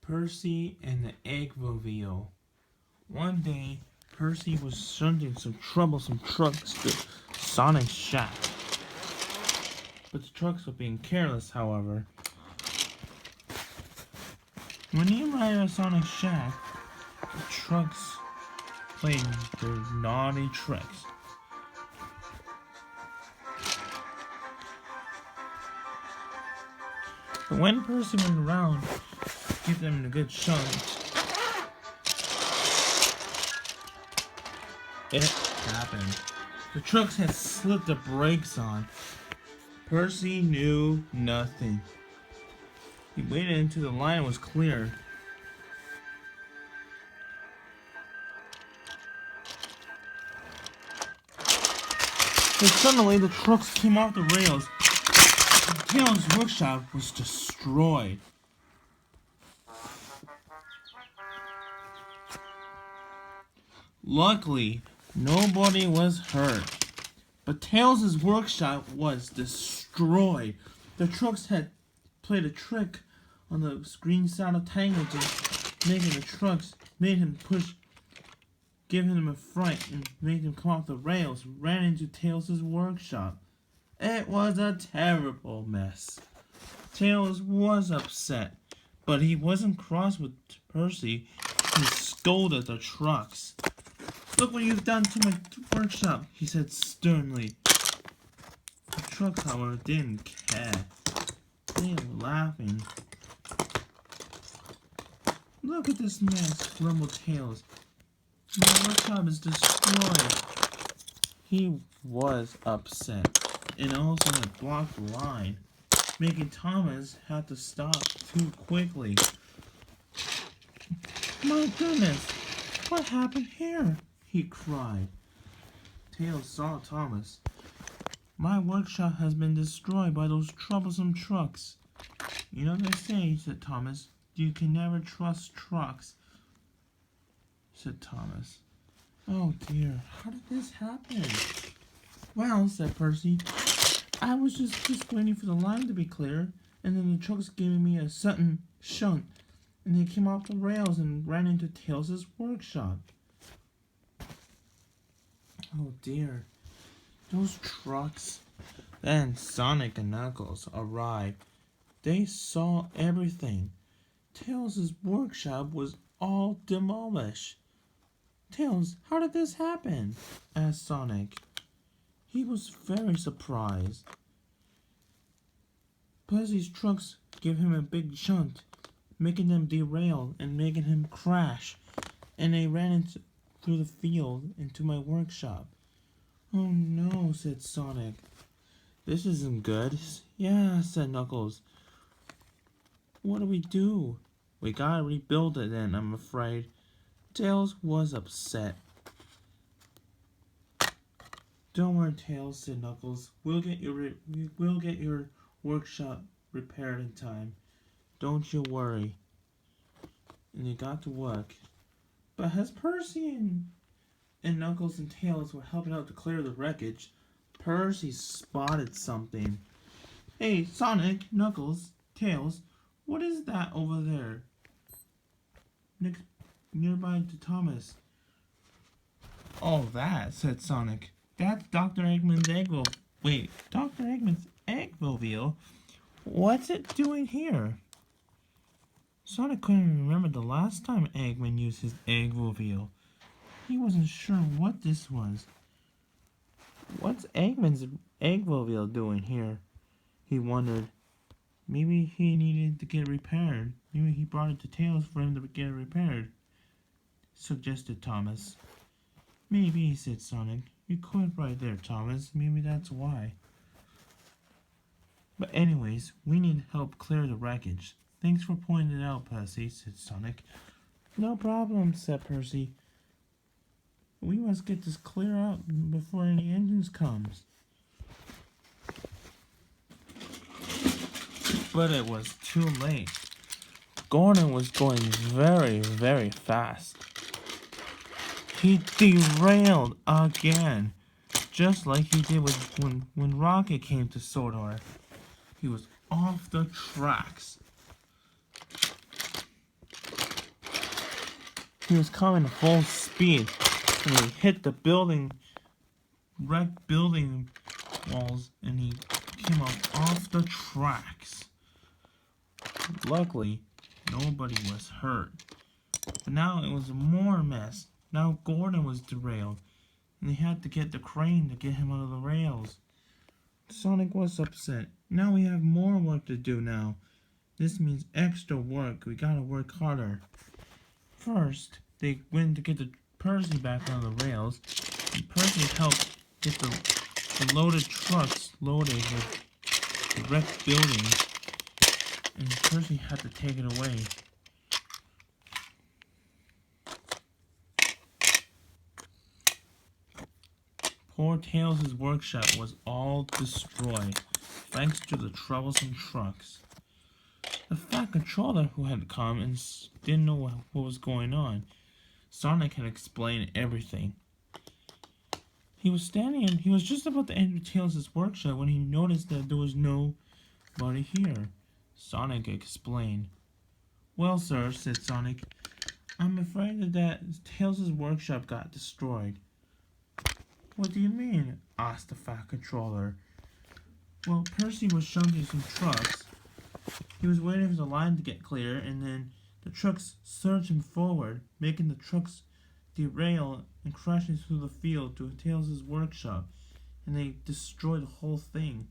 Percy and the Eggmobile. One day, Percy was sending some troublesome trucks to Sonic's shack. But the trucks were being careless, however. When he arrived at Sonic's shack, the trucks played their naughty tricks. But when Percy went around to give them a good shunt, it happened. The trucks had slipped the brakes on. Percy knew nothing. He waited until the line was clear. But suddenly the trucks came off the rails. Tails' workshop was destroyed. Luckily, nobody was hurt. But Tails' workshop was destroyed. The trucks had played a trick on the green side of Tangle, making the trucks, made him push, giving him a fright, and made him come off the rails, ran into Tails' workshop. It was a terrible mess. Tails was upset, but he wasn't cross with Percy. He scolded the trucks. "Look what you've done to my workshop," he said sternly. The trucks, however, didn't care. They were laughing. "Look at this mess," grumbled Tails. "My workshop is destroyed." He was upset, and also had blocked the line, making Thomas have to stop too quickly. "My goodness, what happened here?" he cried. Tails saw Thomas. "My workshop has been destroyed by those troublesome trucks." "You know they say," said Thomas, "you can never trust trucks," said Thomas. "Oh dear, how did this happen?" "Well," said Percy, "I was just waiting for the line to be clear, and then the trucks gave me a sudden shunt, and they came off the rails and ran into Tails' workshop." "Oh dear, those trucks." Then Sonic and Knuckles arrived. They saw everything. Tails' workshop was all demolished. "Tails, how did this happen?" asked Sonic. He was very surprised. Percy's trucks gave him a big shunt, making them derail and making him crash, and they ran through the field into my workshop. "Oh no," said Sonic. "This isn't good." "Yeah," said Knuckles. "What do? We gotta rebuild it then, I'm afraid." Tails was upset. "Don't worry, Tails," said Knuckles. We'll get your workshop repaired in time. Don't you worry." And they got to work. But as Percy and Knuckles and Tails were helping out to clear the wreckage, Percy spotted something. "Hey, Sonic, Knuckles, Tails, what is that over there?" Nearby to Thomas. "Oh, that," said Sonic. "That's Dr. Eggman's Eggmobile." "Wait, Dr. Eggman's Eggmobile? What's it doing here?" Sonic couldn't remember the last time Eggman used his Eggmobile. He wasn't sure what this was. "What's Eggman's Eggmobile doing here?" he wondered. Maybe he needed to get repaired. Maybe he brought it to Tails for him to get it repaired, suggested Thomas. "Maybe," said Sonic. "You're quite right there, Thomas. Maybe that's why. But anyways, we need help clear the wreckage." "Thanks for pointing it out, Percy," said Sonic. "No problem," said Percy. "We must get this clear out before any engines comes." But it was too late. Gordon was going very, very fast. He derailed again, just like he did when Rocket came to Sodor. He was off the tracks. He was coming at full speed and he hit the wrecked building walls, and he came off the tracks. Luckily, nobody was hurt. But now it was more mess. Now Gordon was derailed, and they had to get the crane to get him out of the rails. Sonic was upset. Now we have more work to do now. This means extra work. We gotta work harder. First, they went to get the Percy back on the rails, and Percy helped get the loaded trucks loaded with the wrecked buildings, and Percy had to take it away. Poor Tails' workshop was all destroyed, thanks to the troublesome trucks. The fat controller who had come and didn't know what was going on. Sonic had explained everything. He was just about to enter Tails' workshop when he noticed that there was nobody here. Sonic explained. Well, sir, said Sonic, I'm afraid that Tails' workshop got destroyed. What do you mean? Asked the fat controller. Well, Percy was shunting some trucks. He was waiting for the line to get clear, and then the trucks surged him forward, making the trucks derail and crashing through the field to Tails' workshop, and they destroyed the whole thing.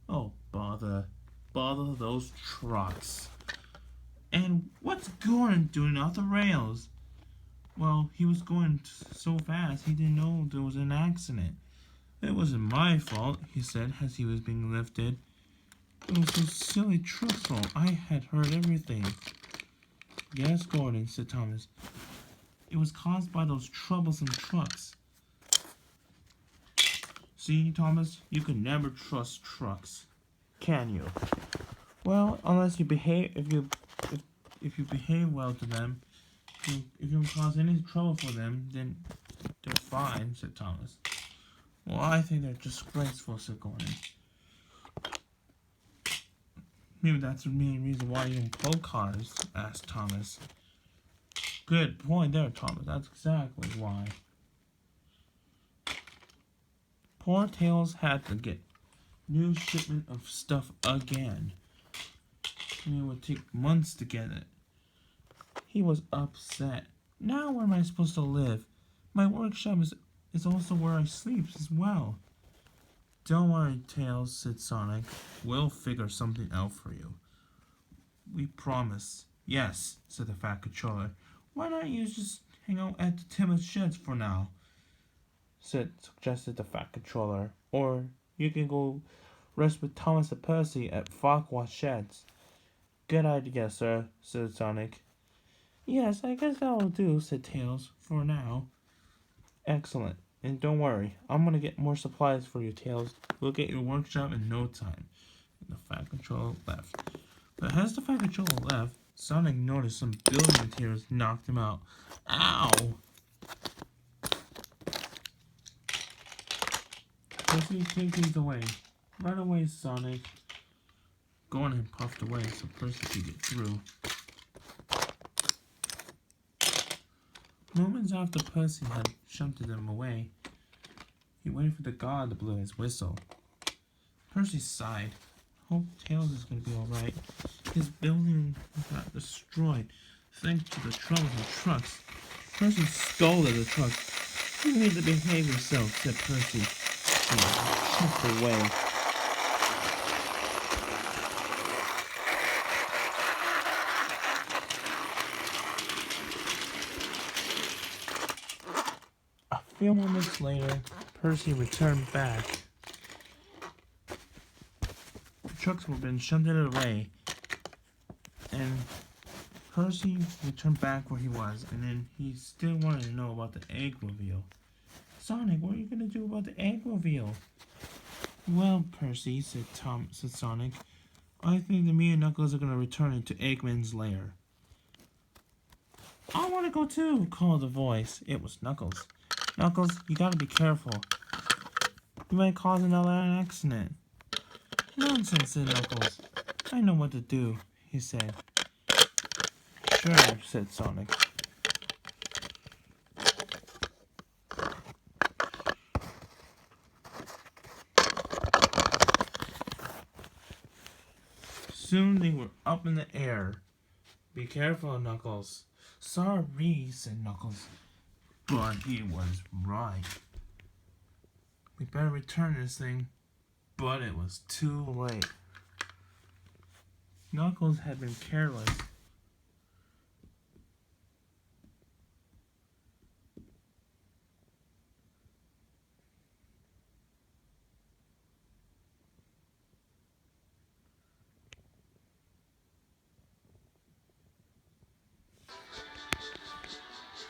Oh, bother. Bother those trucks. And what's Gordon doing off the rails? Well, he was going so fast he didn't know there was an accident. It wasn't my fault, he said as he was being lifted. It was those silly truck's fault. I had heard everything. Yes, Gordon, said Thomas. It was caused by those troublesome trucks. See, Thomas, you can never trust trucks, can you? Well, unless you behave, if you behave well to them, if you don't cause any trouble for them, then they're fine, said Thomas. Well, I think they're disgraceful, said Gordon. Maybe that's the main reason why you don't pull cars, asked Thomas. Good point there, Thomas. That's exactly why. Poor Tails had to get new shipment of stuff again. And it would take months to get it. He was upset. Now where am I supposed to live? My workshop is also where I sleep as well. Don't worry, Tails, said Sonic. We'll figure something out for you. We promise. Yes, said the fat controller. Why don't you just hang out at the Timothy sheds for now? Suggested the fat controller. Or you can go rest with Thomas and Percy at Farquhar sheds. Good idea, sir, said Sonic. Yes, I guess that will do, said Tails, for now. Excellent. And don't worry, I'm gonna get more supplies for you, Tails. We'll get your workshop in no time. And the fat controller left. But as the fat controller left, Sonic noticed some building materials knocked him out. Ow! Percy, take these away. Right away, Sonic. Gordon puffed away so Percy could get through. Moments after Percy had shunted them away, he waited for the guard to blow his whistle. Percy sighed. Hope Tails is going to be alright. His building got destroyed thanks to the trouble with trucks. Percy scolded the trucks. You need to behave yourself, said Percy. And chucked away. A few moments later, Percy returned back. The trucks had been shunted away, and Percy returned back where he was, and then he still wanted to know about the Eggmobile. Sonic, what are you going to do about the Eggmobile? Well, Percy, said Sonic, I think that me and Knuckles are going to return it to Eggman's lair. I want to go too, called a voice. It was Knuckles. Knuckles, you gotta be careful. You might cause another accident. Nonsense, said Knuckles. I know what to do, he said. Sure, said Sonic. Soon they were up in the air. Be careful, Knuckles. Sorry, said Knuckles. But he was right. We better return this thing. But it was too late. Knuckles had been careless.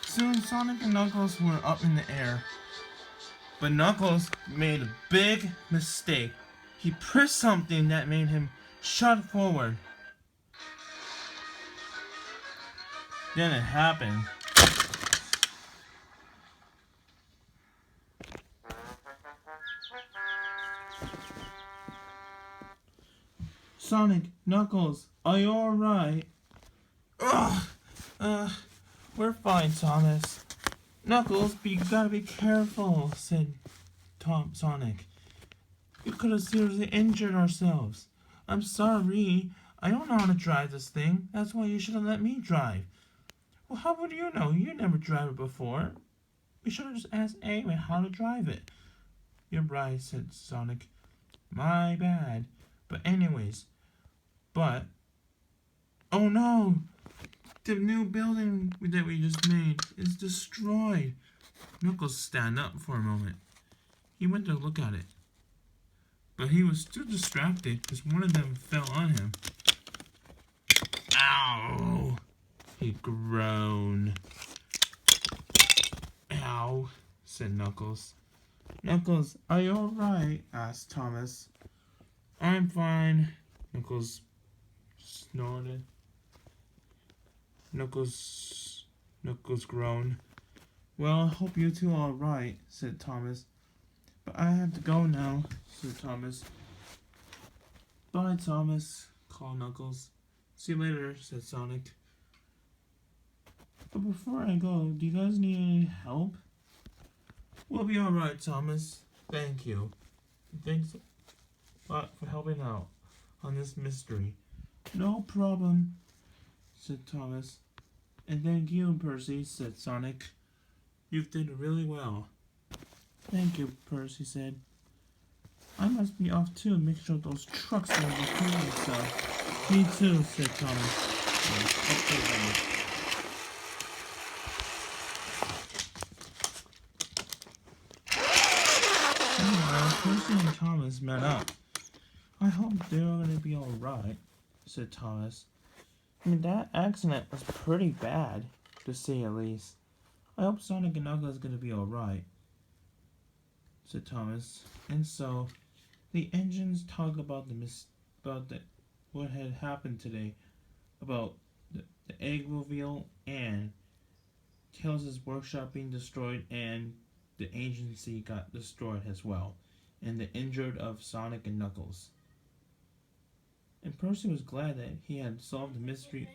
Soon Sonic and Knuckles were up in the air. But Knuckles made a big mistake. He pressed something that made him shot forward. Then it happened. Sonic, Knuckles, are you alright? We're fine, Thomas. Knuckles, but you gotta be careful, said Sonic. We could have seriously injured ourselves. I'm sorry. I don't know how to drive this thing. That's why you should have let me drive. Well, how would you know? You never drive it before. We should have just asked Eggman how to drive it. You're right, said Sonic. My bad. But anyways, oh no! The new building that we just made is destroyed. Knuckles stand up for a moment. He went to look at it. But he was too distracted because one of them fell on him. Ow! He groaned. Ow, said Knuckles. Knuckles, are you alright? Asked Thomas. I'm fine. Knuckles snorted. Knuckles groaned. Well, I hope you two are alright, said Thomas. But I have to go now, said Thomas. Bye, Thomas, called Knuckles. See you later, said Sonic. But before I go, do you guys need any help? We'll be alright, Thomas. Thank you. Thanks a lot for helping out on this mystery. No problem, said Thomas. And thank you, Percy, said Sonic. You've did really well. Thank you, Percy said. I must be off too, make sure those trucks don't repeat themselves. Me too, said Thomas. Okay, then. Meanwhile, Percy and Thomas met up. I hope they're going to be alright, said Thomas. I mean, that accident was pretty bad, to say the least. I hope Sonic and Knuckles is going to be alright, said Thomas. And so, the engines talk about what had happened today, about the Eggmobile and Tails' workshop being destroyed, and the agency got destroyed as well, and the injured of Sonic and Knuckles. And Percy was glad that he had solved the mystery